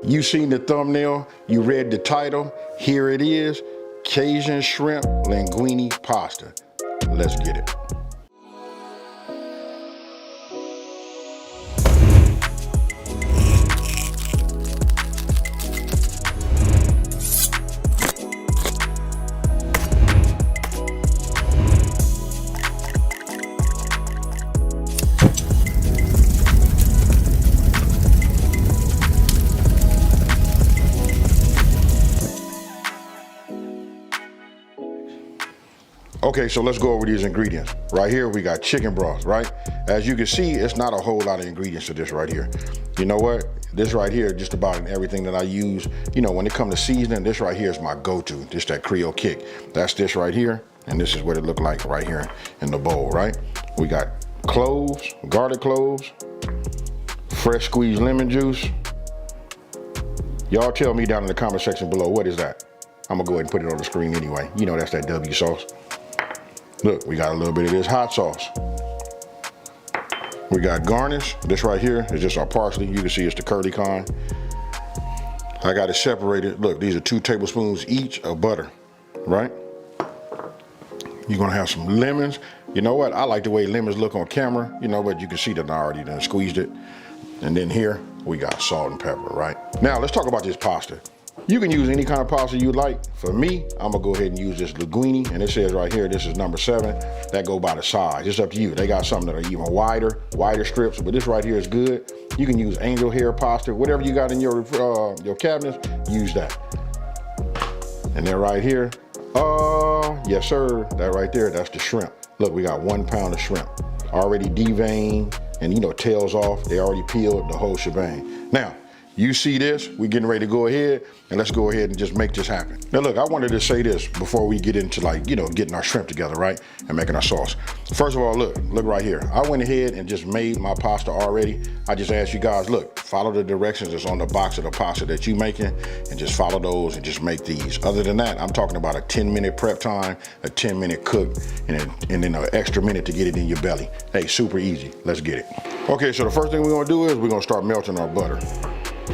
You seen the thumbnail, you read the title, here it is, Cajun Shrimp Linguine Pasta. Let's get it. Okay, so let's go over these ingredients. Right here, we got chicken broth, right? As you can see, it's not a whole lot of ingredients to this right here. You know what? This right here, just about in everything that I use, you know, when it comes to seasoning, this right here is my go-to, just that Creole kick. That's this right here, and this is what it looked like right here in the bowl, right? We got cloves, garlic cloves, fresh squeezed lemon juice. Y'all tell me down in the comment section below, what is that? I'm gonna go ahead and put it on the screen anyway. You know that's that W sauce. Look, we got a little bit of this hot sauce. We got garnish. This right here is just our parsley. You can see it's the curly kind. I got it separated. Look, these are 2 tablespoons each of butter, right? You're gonna have some lemons. You know what? I like the way lemons look on camera, you know, but you can see that I already done squeezed it. And then here, we got salt and pepper, right? Now, let's talk about this pasta. You can use any kind of pasta you like. For me, I'm gonna go ahead and use this linguine, and it says right here, this is number 7. That go by the size. It's up to you. They got some that are even wider strips, but this right here is good. You can use angel hair pasta, whatever you got in your cabinets, use that. And then right here, yes sir, that right there, that's the shrimp. Look, we got 1 pound of shrimp, already deveined, and you know, tails off. They already peeled, the whole shebang. Now, you see this, we getting ready to go ahead and let's go ahead and just make this happen. Now look, I wanted to say this before we get into, like, you know, getting our shrimp together, right? And making our sauce. First of all, look right here. I went ahead and just made my pasta already. I just asked you guys, look, follow the directions that's on the box of the pasta that you making and just follow those and just make these. Other than that, I'm talking about a 10-minute prep time, a 10-minute cook, and then an extra minute to get it in your belly. Hey, super easy, let's get it. Okay, so the first thing we're gonna do is we're gonna start melting our butter.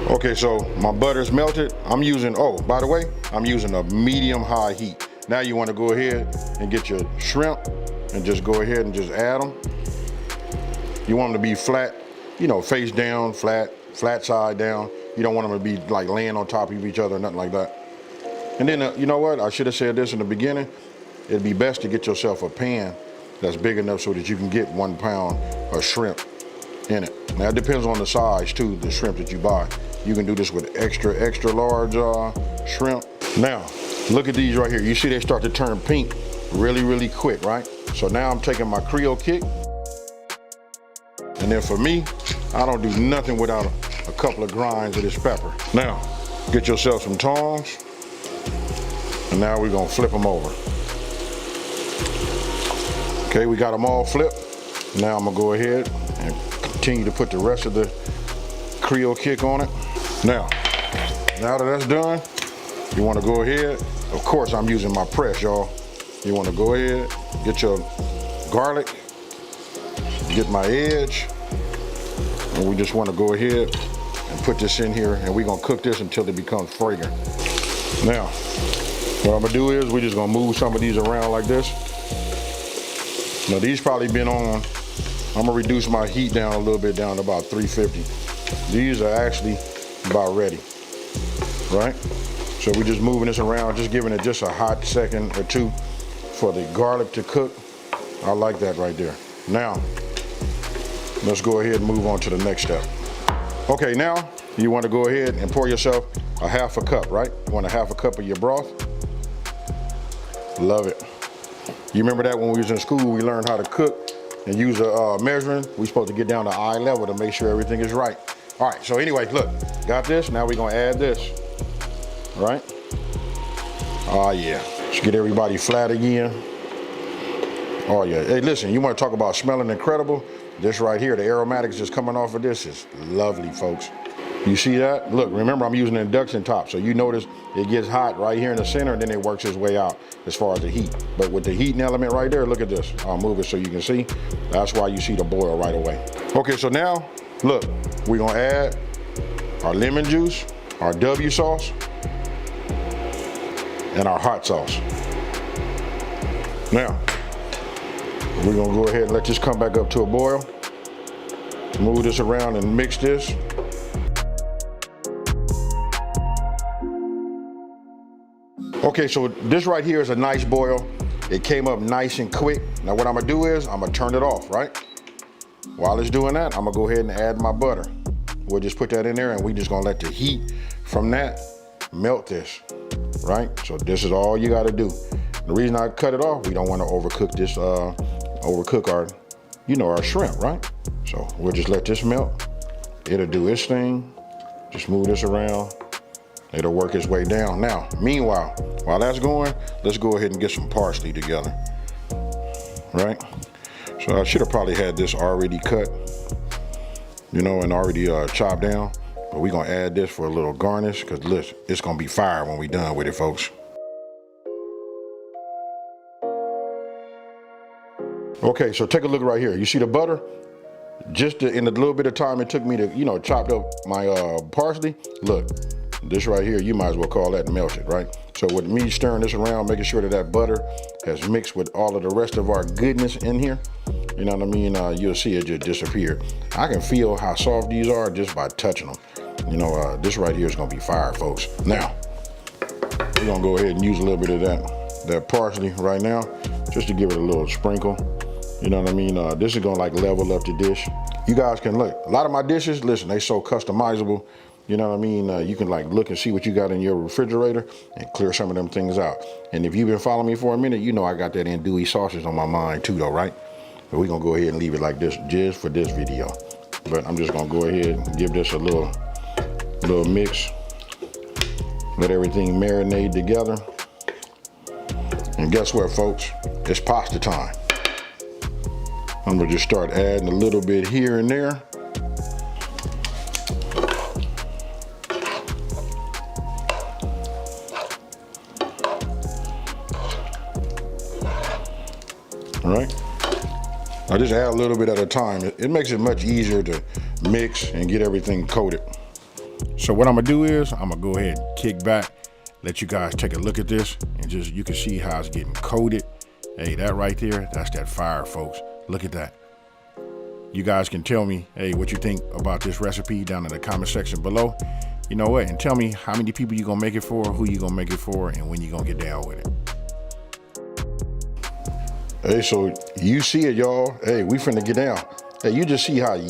Okay, so my butter's melted. I'm using, oh, by the way, I'm using a medium-high heat. Now you want to go ahead and get your shrimp and just go ahead and just add them. You want them to be flat, you know, face down, flat side down. You don't want them to be like laying on top of each other or nothing like that. And then, you know what? I should have said this in the beginning. It'd be best to get yourself a pan that's big enough so that you can get 1 pound of shrimp in it. Now it depends on the size too, the shrimp that you buy. You can do this with extra large shrimp. Now, look at these right here. You see they start to turn pink really quick, right? So now I'm taking my Creole kick. And then for me, I don't do nothing without a couple of grinds of this pepper. Now, get yourself some tongs. And now we're gonna flip them over. Okay, we got them all flipped. Now I'm gonna go ahead and continue to put the rest of the Creole kick on it. Now that that's done, you want to go ahead. Of course, I'm using my press, y'all. You want to go ahead, get your garlic, get my edge, and we just want to go ahead and put this in here, and we're gonna cook this until it becomes fragrant. Now, what I'm gonna do is we're just gonna move some of these around like this. Now these probably been on. I'm gonna reduce my heat down a little bit, down to about 350. These are actually about ready, right? So we're just moving this around, just giving it just a hot second or two for the garlic to cook. I like that right there. Now, let's go ahead and move on to the next step. Okay, now you want to go ahead and pour yourself a 1/2 cup, right? You want a 1/2 cup of your broth. Love it. You remember that when we was in school, we learned how to cook and use a measuring. We're supposed to get down to eye level to make sure everything is right. All right, so anyway, look, got this. Now we're gonna add this, all right? Oh yeah, let's get everybody flat again. Oh yeah, hey listen, you wanna talk about smelling incredible? This right here, the aromatics just coming off of this is lovely, folks. You see that? Look, remember I'm using an induction top, so you notice it gets hot right here in the center and then it works its way out as far as the heat. But with the heating element right there, look at this. I'll move it so you can see. That's why you see the boil right away. Okay, so now, look, we're gonna add our lemon juice. our W sauce, and our hot sauce. Now, we're gonna go ahead and let this come back up to a boil. Move this around and mix this. Okay, so this right here is a nice boil. It came up nice and quick. Now what I'm gonna do is I'm gonna turn it off, right? While it's doing that, I'm gonna go ahead and add my butter. We'll just put that in there and we just gonna let the heat from that melt this, right? So this is all you gotta do. The reason I cut it off, we don't wanna overcook this, overcook our shrimp, right? So we'll just let this melt. It'll do its thing. Just move this around. It'll work its way down. Now, meanwhile, while that's going, let's go ahead and get some parsley together, right? So I should have probably had this already cut, and already chopped down, but we're gonna add this for a little garnish, because listen, it's gonna be fire when we're done with it, folks. Okay, so take a look right here. You see the butter? Just in the little bit of time it took me to, chop up my parsley, look. This right here, you might as well call that melted, right? So with me stirring this around, making sure that butter has mixed with all of the rest of our goodness in here, you know what I mean? You'll see it just disappear. I can feel how soft these are just by touching them. This right here is gonna be fire, folks. Now, we're gonna go ahead and use a little bit of that parsley right now, just to give it a little sprinkle. You know what I mean? This is gonna level up the dish. You guys can look, a lot of my dishes, listen, they so customizable. You know what I mean? You can look and see what you got in your refrigerator and clear some of them things out. And if you've been following me for a minute, you know I got that andouille sausage on my mind too though, right? But we're gonna go ahead and leave it like this just for this video. But I'm just gonna go ahead and give this a little mix. Let everything marinate together. And guess what, folks? It's pasta time. I'm gonna just start adding a little bit here and there. All right, I just add a little bit at a time. It makes it much easier to mix and get everything coated. So what I'm gonna do is I'm gonna go ahead and kick back, let you guys take a look at this, and you can see how it's getting coated. Hey, that right there, that's that fire, folks. Look at that. You guys can tell me, hey, what you think about this recipe down in the comment section below. You know what? And tell me how many people you gonna make it for, who you gonna make it for, and when you gonna get down with it. Hey, so you see it, y'all. Hey, we finna get down. Hey, you just see how I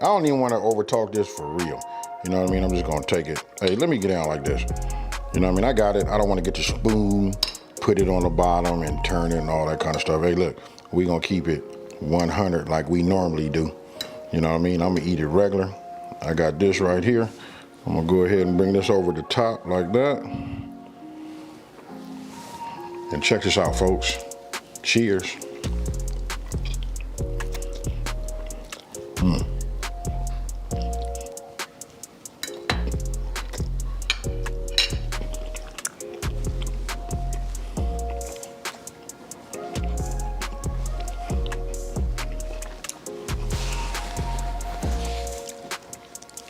don't even want to overtalk this for real. You know what I mean? I'm just gonna take it. Hey, let me get down like this. You know what I mean? I got it. I don't want to get the spoon, put it on the bottom and turn it and all that kind of stuff. Hey, look, we gonna keep it 100 like we normally do. You know what I mean? I'm gonna eat it regular. I got this right here. I'm gonna go ahead and bring this over the top like that. And check this out, folks. Cheers.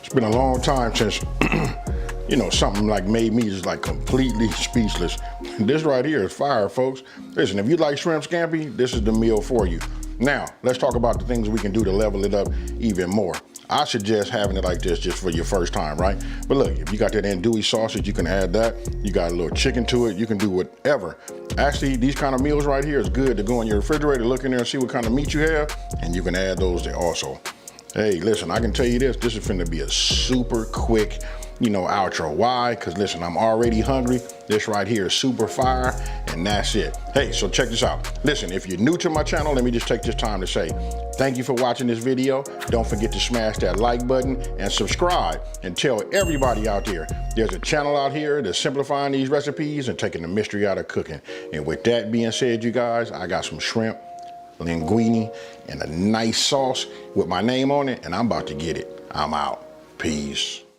It's been a long time since, something made me just completely speechless. This right here is fire, folks. Listen, if you like shrimp scampi, this is the meal for you. Now, let's talk about the things we can do to level it up even more. I suggest having it like this just for your first time, right? But look, if you got that andouille sausage, you can add that. You got a little chicken to it, you can do whatever. Actually, these kind of meals right here is good to go in your refrigerator, look in there and see what kind of meat you have, and you can add those there also. Hey, listen, I can tell you this is finna be a super quick, outro. Why? Because listen, I'm already hungry. This right here is super fire, and that's it. Hey, so check this out. Listen, if you're new to my channel, let me just take this time to say thank you for watching this video. Don't forget to smash that like button and subscribe, and tell everybody out there there's a channel out here that's simplifying these recipes and taking the mystery out of cooking. And with that being said, you guys, I got some shrimp linguine and a nice sauce with my name on it, and I'm about to get it. I'm out. Peace.